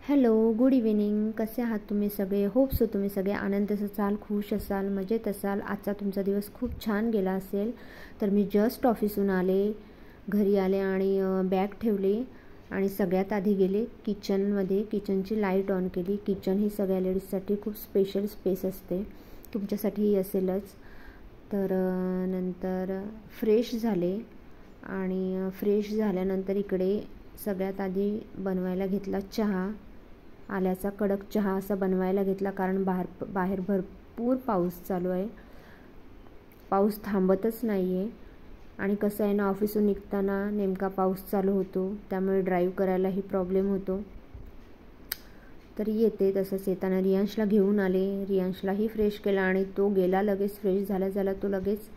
Hello, good evening. कसे आहात तुम्ही सगळे? होप सो तुम्ही सगळे आनंदात असाल, खुश असाल, मजेत असाल. आजचा तुमचा दिवस खूप छान गेला असेल. तर मी जस्ट ऑफिसहून आले, घरी आले आणि बॅग ठेवली आणि सगळ्यात आधी गेले किचनमध्ये. किचनची लाईट ऑन केली. किचन ही सगळ्या लेडीजसाठी खूप स्पेशल स्पेस असते, तुमच्यासाठीही असेलच. तर नंतर फ्रेश झाले आणि फ्रेश झाल्यानंतर इकडे सगळ्यात आधी बनवायला घेतला चहा. आल्याचा कडक चहा असा बनवायला घेतला, कारण बाहेर भरपूर पाऊस चालू आहे. पाऊस थांबतच नाही आहे. आणि कसं आहे ना, ऑफिसहून निघताना नेमका पाऊस चालू होतो, त्यामुळे ड्राईव्ह करायलाही प्रॉब्लेम होतो. तरी येते तसंच. येताना रियांशला घेऊन आले, रियांशलाही फ्रेश केला आणि तो गेला लगेच. फ्रेश झाल्या तो लगेच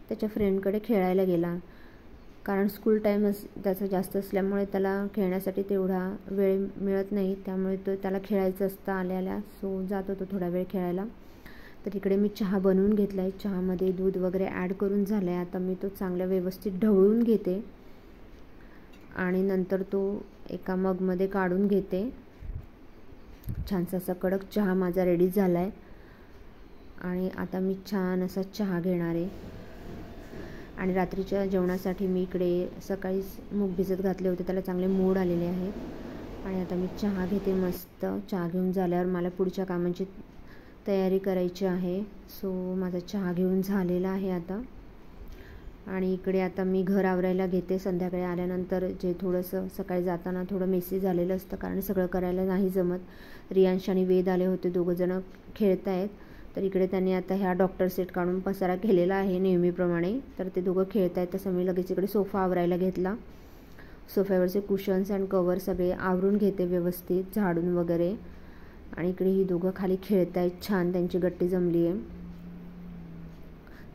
त्याच्या फ्रेंडकडे खेळायला गेला, कारण स्कूल टाईम त्याचा जास्त असल्यामुळे त्याला खेळण्यासाठी तेवढा वेळ मिळत नाही. त्यामुळे त्याला खेळायचं असतं आल्याला, सो जात होतो थोडा वेळ खेळायला. तर इकडे मी चहा बनवून घेतला आहे. चहामध्ये दूध वगैरे ॲड करून झालं आहे. आता मी तो चांगला व्यवस्थित ढवळून घेते आणि नंतर तो एका मगमध्ये काढून घेते. छानसा असा कडक चहा माझा रेडी झाला आहे आणि आता मी छान असा चहा घेणार आहे. आणि रात्रीच्या जेवणासाठी मी इकडे सकाळी मूग भिजत घातले होते, त्याला चांगले मोड आलेले आहेत. आणि आता मी चहा घेते मस्त. चहा घेऊन झाल्यावर मला पुढच्या कामांची तयारी करायची आहे. सो माझा चहा घेऊन झालेला आहे आता. आणि इकडे आता मी घर आवरायला घेते. संध्याकाळी आल्यानंतर जे थोडंसं सकाळी जाताना थोडं मेसी झालेलं असतं, कारण सगळं करायला नाही जमत. रियांश आणि वेद आले होते, दोघंजणं खेळत आहेत. तर इकडे त्यांनी आता ह्या डॉक्टर सेट काढून पसारा केलेला आहे नेहमीप्रमाणे. तर ते दोघं खेळत आहेत. तसं मी लगेच इकडे सोफा आवरायला घेतला. सोफ्यावरचे कुशन्स अँड कवर सगळे आवरून घेते व्यवस्थित झाडून वगैरे. आणि इकडे ही दोघं खाली खेळत आहेत. छान त्यांची गट्टी जमली आहे.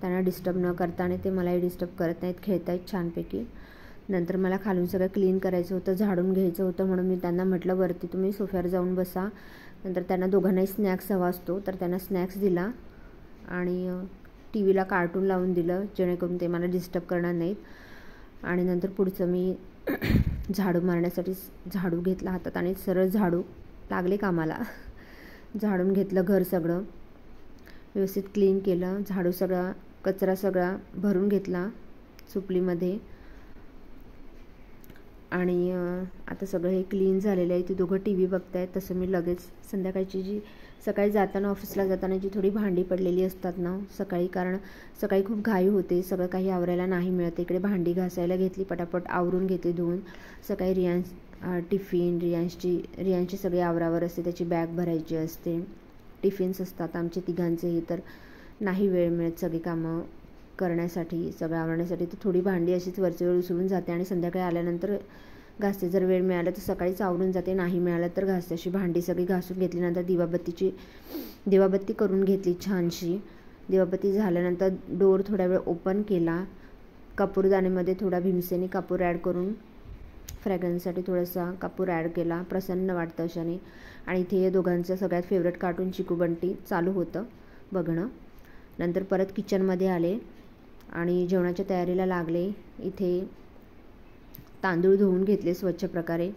त्यांना डिस्टर्ब न करता आणि ते मलाही डिस्टर्ब करत नाहीत, खेळत आहेत छानपैकी. नंतर मला खालून सगळं क्लीन करायचं होतं, झाडून घ्यायचं होतं, म्हणून मी त्यांना म्हटलं वरती तुम्ही सोफ्यावर जाऊन बसा. नंतर त्यांना दोघांनाही स्नॅक्स हवा असतो, तर त्यांना स्नॅक्स दिला आणि टी व्हीला कार्टून लावून दिलं, जेणेकरून ते मला डिस्टर्ब करणार नाहीत. आणि नंतर पुढचं मी झाडू मारण्यासाठी झाडू घेतला हातात आणि सरळ झाडू लागले कामाला. झाडून घेतलं घर सगळं, व्यवस्थित क्लीन केलं. झाडू सगळा कचरा सगळा भरून घेतला सुपलीमध्ये. आणि आता सगळं हे क्लीन झालेलं आहे. ती दोघं टी व्ही बघत आहेत. तसं मी लगेच संध्याकाळची सकाळी जाताना ऑफिसला जाताना जी थोडी भांडी पडलेली असतात ना सकाळी, कारण सकाळी खूप घाई होते, सगळं काही आवरायला नाही मिळत. इकडे भांडी घासायला घेतली, पटापट आवरून घेतली धुवून. सकाळी टिफिन रियांची सगळी आवरावर असते, त्याची बॅग भरायची असते, टिफिन्स असतात आमचे तिघांचेही. तर नाही वेळ मिळत सगळी कामं करण्यासाठी, सगळं आवरण्यासाठी. तर थोडी भांडी अशीच वरचे वेळ उसळून जाते आणि संध्याकाळी आल्यानंतर घासते. जर वेळ मिळाला तर सकाळीच आवरून जाते, नाही मिळालं तर घासते. अशी भांडी सगळी घासून घेतली. नंतर दिवाबत्ती करून घेतली छानशी. दिवाबत्ती झाल्यानंतर डोअर थोडा वेळ ओपन केला. कापूरदाणीमध्ये थोडा भीमसेनी कापूर ॲड करून फ्रॅग्रन्ससाठी थोडासा कापूर ॲड केला, प्रसन्न वाटतं अशाने. आणि इथे या दोघांचं सगळ्यात फेवरेट कार्टून चिकू बंटी चालू होतं बघणं. नंतर परत किचनमध्ये आले आणि जेवणाच्या तयारीला लागले. इथे तांदूळ धुवून घेतले स्वच्छ प्रकारे,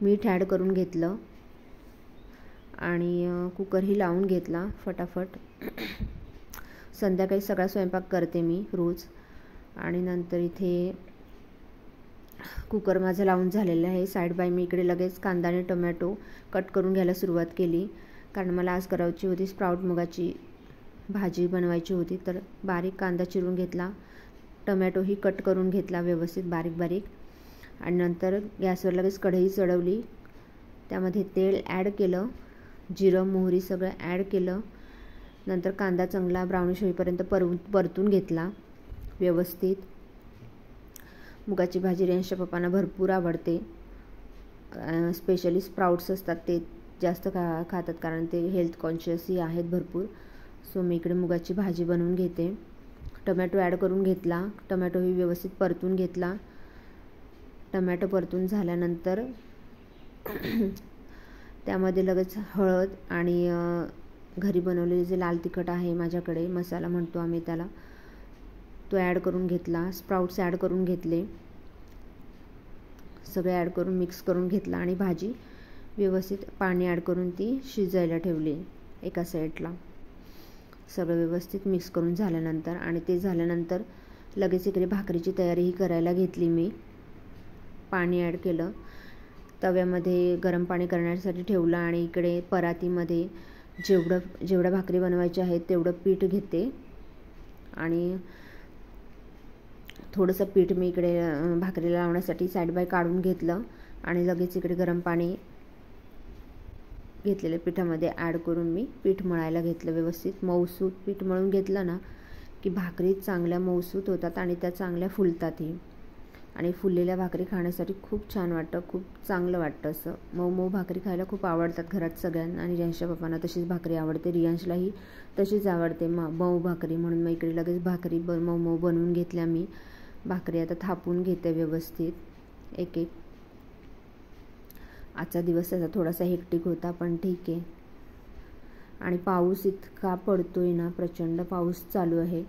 मीठ ॲड करून घेतलं आणि कुकरही लावून घेतला फटाफट. संध्याकाळी सगळा स्वयंपाक करते मी रोज. आणि नंतर इथे कुकर माझं लावून झालेलं आहे. साईड बाय मी इकडे लगेच कांदा आणि टोमॅटो कट करून घ्यायला सुरुवात केली, कारण मला आज करायची होती स्प्राऊट मुगाची भाजी बनवायची होती. तर बारीक कांदा चिरून घेतला, टोमॅटोही कट करून घेतला व्यवस्थित बारीक बारीक. आणि नंतर गॅसवर लगेच कढई चढवली, त्यामध्ये तेल ॲड केलं, जिरं मोहरी सगळं ॲड केलं. नंतर कांदा चांगला ब्राउनिश होईपर्यंत परतून घेतला व्यवस्थित. मुगाची भाजी रियांशच्या पप्पांना भरपूर आवडते, स्पेशली स्प्राउट्स असतात ते जास्त खातात, कारण ते हेल्थ कॉन्शियसही आहेत भरपूर. सो मी इकडे मुगाची भाजी बनवून घेते. टोमॅटो ॲड करून घेतला, टोमॅटोही व्यवस्थित परतून घेतला. टोमॅटो परतून झाल्यानंतर त्यामध्ये लगेच हळद आणि घरी बनवलेले जे लाल तिखट आहे माझ्याकडे, मसाला म्हणतो आम्ही त्याला, तो ॲड करून घेतला. स्प्राउट्स ॲड करून घेतले, सगळे ॲड करून मिक्स करून घेतला आणि भाजी व्यवस्थित पाणी ॲड करून ती शिजायला ठेवली एका साईडला. सगळं व्यवस्थित मिक्स करून झाल्यानंतर आणि ते झाल्यानंतर लगेच इकडे भाकरीची तयारीही करायला घेतली मी. पाणी ॲड केलं, तव्यामध्ये गरम पाणी करण्यासाठी ठेवलं आणि इकडे परातीमध्ये जेवढ्या भाकरी बनवायच्या आहेत तेवढं पीठ घेते आणि थोडंसं पीठ मी इकडे भाकरीला लावण्यासाठी साईड बाय काढून घेतलं आणि लगेच इकडे गरम पाणी घेतलेल्या पिठामध्ये ॲड करून मी पीठ मळायला घेतलं. व्यवस्थित मऊसूत पीठ मळून घेतलं ना की भाकरी चांगल्या मऊसूत होतात आणि त्या चांगल्या फुलतातही. आणि फुललेल्या भाकरी खाण्यासाठी खूप छान वाटतं, खूप चांगलं वाटतं. असं मऊ मऊ भाकरी खायला खूप आवडतात घरात सगळ्यांना आणि रियांशच्या पप्पांना तशीच भाकरी आवडते. रियांशलाही तशीच आवडते मऊ भाकरी, म्हणून मग इकडे लगेच भाकरी मऊ मऊ बनवून घेतल्या मी. भाकरी आता थापून घेते व्यवस्थित एक एक. आजचा दिवस त्याचा थोडासा हेक्टिक होता पण ठीक आहे. आणि पाऊस इतका पडतोय ना, प्रचंड पाऊस चालू आहे.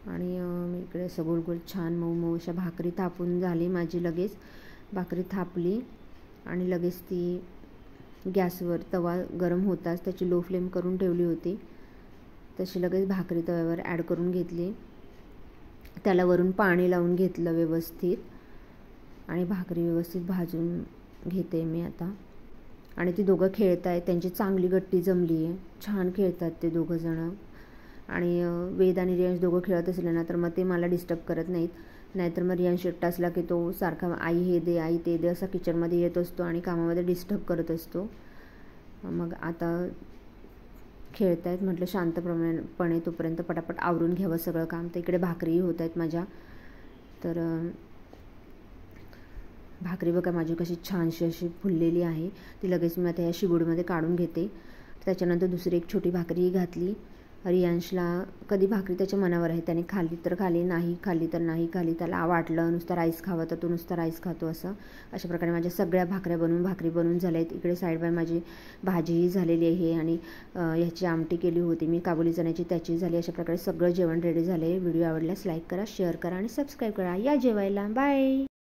आणि मी इकडे असं गोल गोल छान मऊ मऊ अशा भाकरी थापून झाली माझी. लगेच भाकरी थापली आणि लगेच ती गॅसवर तवा गरम होताच त्याची लो फ्लेम करून ठेवली होती. तशी लगेच भाकरी तव्यावर ॲड करून घेतली. त्याला वरून पाणी लावून घेतलं व्यवस्थित आणि भाकरी व्यवस्थित भाजून घेते मी आता. आणि ती दोघं खेळत आहेत, त्यांची चांगली गट्टी जमली आहे, छान खेळतात ते दोघंजणं. आणि वेद आणि रियांश दोघं खेळत असले ना तर मग ते मला डिस्टर्ब करत नाहीत. नाहीतर मग रियांश एकटा असला की तो सारखा आई हे दे आई ते दे असा किचनमध्ये येत असतो आणि कामामध्ये डिस्टर्ब करत असतो. मग आता खेळत आहेत, म्हटलं शांतपणे तोपर्यंत पटापट आवरून घ्यावं सगळं काम. तर इकडे भाकरीही होत आहेत माझ्या. तर भाकरी बघा माझी कशी छानशी अशी फुललेली आहे. ती लगेच मी आता या शिगोडीमध्ये काढून घेते. त्याच्यानंतर दुसरी एक छोटी भाकरीही घातली. रियांशला कधी भाकरी त्याच्या मनावर आहे, त्याने खाल्ली तर खाल्ली, नाही खाल्ली तर नाही खाल्ली. त्याला वाटलं नुसता राईस खावा तर तो नुसता राईस खातो असं. अशा प्रकारे माझ्या सगळ्या भाकरी बनवून झाल्या आहेत. इकडे साईड बाय माझी भाजीही झालेली आहे आणि ह्याची आमटी केली होती मी काबुली चण्याची, त्याची झाली. अशा प्रकारे सगळं जेवण रेडी झालं आहे. व्हिडिओ आवडल्यास लाईक करा, शेअर करा आणि सबस्क्राईब करा. या जेवायला. बाय.